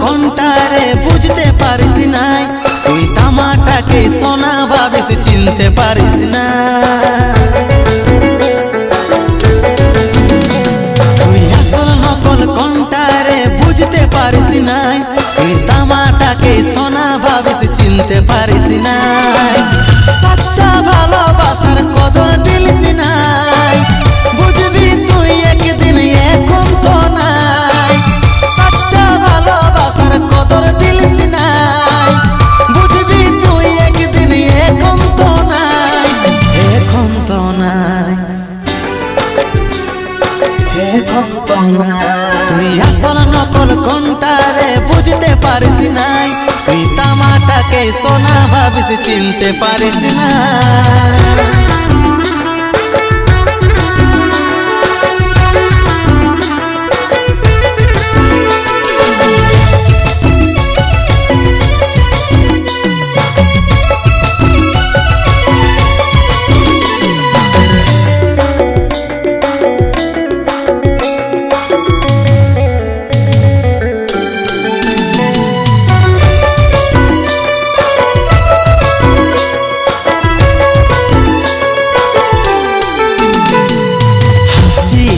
কোনটারে বুঝতে পারিস নাই, তুই তামাটাকে সোনা ভাবিস চিনতে পারিস না। তুই আসল নকল কোনটারে বুঝতে পারিস নাই, তুই তামাটাকে সোনা ভাবিস চিনতে পারিস নাই। সচ্চা ভালোবাসার কদর দিলিস নাই, বুঝবি তুই একদিন এখন তো নাই। সচ্চা ভালোবাসার কদর দিলিস নাই, বুঝবি তুই একদিন এখন তো নাই। এখন তো নাই, এখন তো নাই। তুই আসল নকল কোনটারে বুঝতে পারিস নাই, তুই তামাটাকে সোনা ভাবিস চিনতে পারিস না।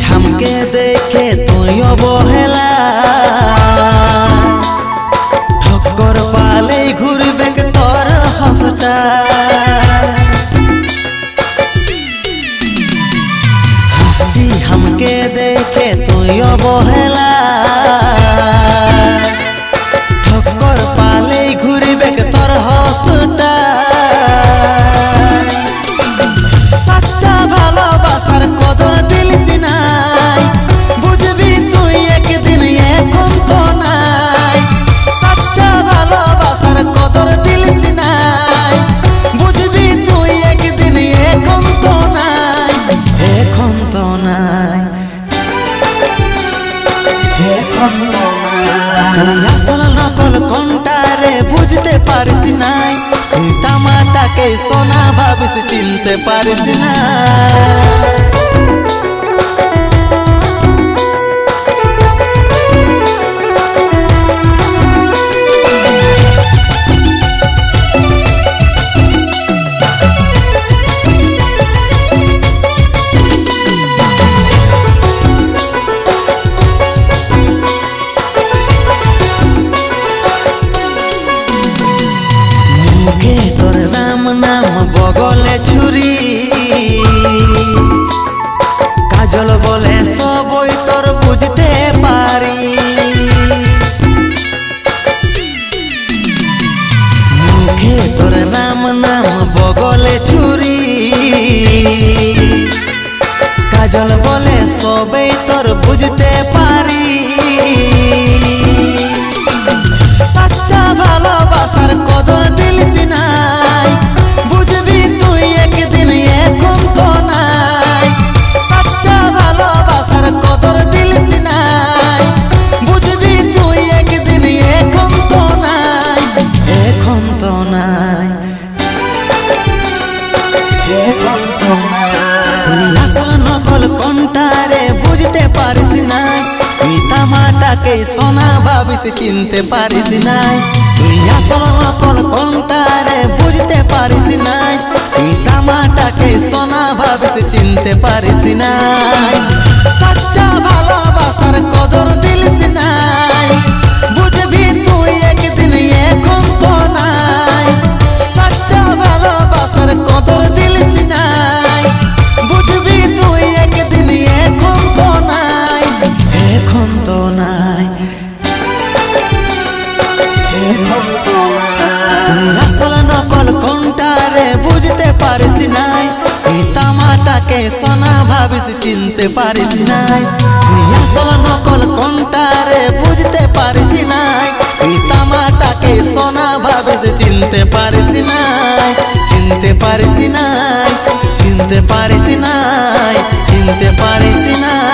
हमके देखे तुई अवहेला, ठक्कर पाले घुरबे तोर हंसटा। हंसी हमके देखे तुई अवहेला, ठक्कर पाले घुरबे तोर हंसटा। सच्चा भालोबासार कदर दिलिस নাই, বুঝবি তুই একদিন এখন তো নাই। সচ্চা ভালোবাসার কদর দিলিস নাই, বুঝবি তুই একদিন এখন তো নাই। এখন তো নাই, এখন তো নাই। তুই আসল নকল কোনটারে বুঝতে পারিস নাই, তুই তামাটাকে সোনা ভাবিস চিনতে পারিস না। মুখে তোর রাম নাম বগলে ছুরি, কাজল বলে সবই তোর বুঝতে পারি। মুখে তোর রাম নাম বগলে ছুরি, কাজল বলে সবই তোর বুঝতে পারি। সচ্চা ভালোবাসার কদর দিলিস নাই, বুঝবি তুই একদিন এখন তো নাই। সচ্চা ভালোবাসার কদর দিলিস নাই, বুঝবি তুই একদিন এখন তো নাই। এখন তো নাই, এখন তো নাই। তুই আসল নকল কোনটারে বুঝতে পারিস নাই, তুই তামাটাকে সোনা ভাবিস চিনতে পারিস নাই। তুই আসল নকল কোনটারে বুঝতে পারিস নাই, তুই তামাটাকে সোনা ভাবিস চিনতে পারিস নাই। সচ্চা ভালোবাসার কদর দিলিস নাই, বুঝবি তুই একদিন এখন তো নাই। সচ্চা ভালোবাসার কদর দিলিস নাই, বুঝবি তুই একদিন এখন তো নাই। এখন তো নাই, এখন তো নাই। তুই আসল নকল কোনটারে বুঝতে পারিস নাই, তুই তামাটাকে সোনা ভাবিস চিনতে পারিস নাই। তুই আসল নকল কোনটারে বুঝতে পারিস নাই, তুই তামাটাকে সোনা ভাবিস চিনতে পারিস নাই। চিনতে পারিস নাই, চিনতে পারিস নাই, চিনতে পারিস নাই।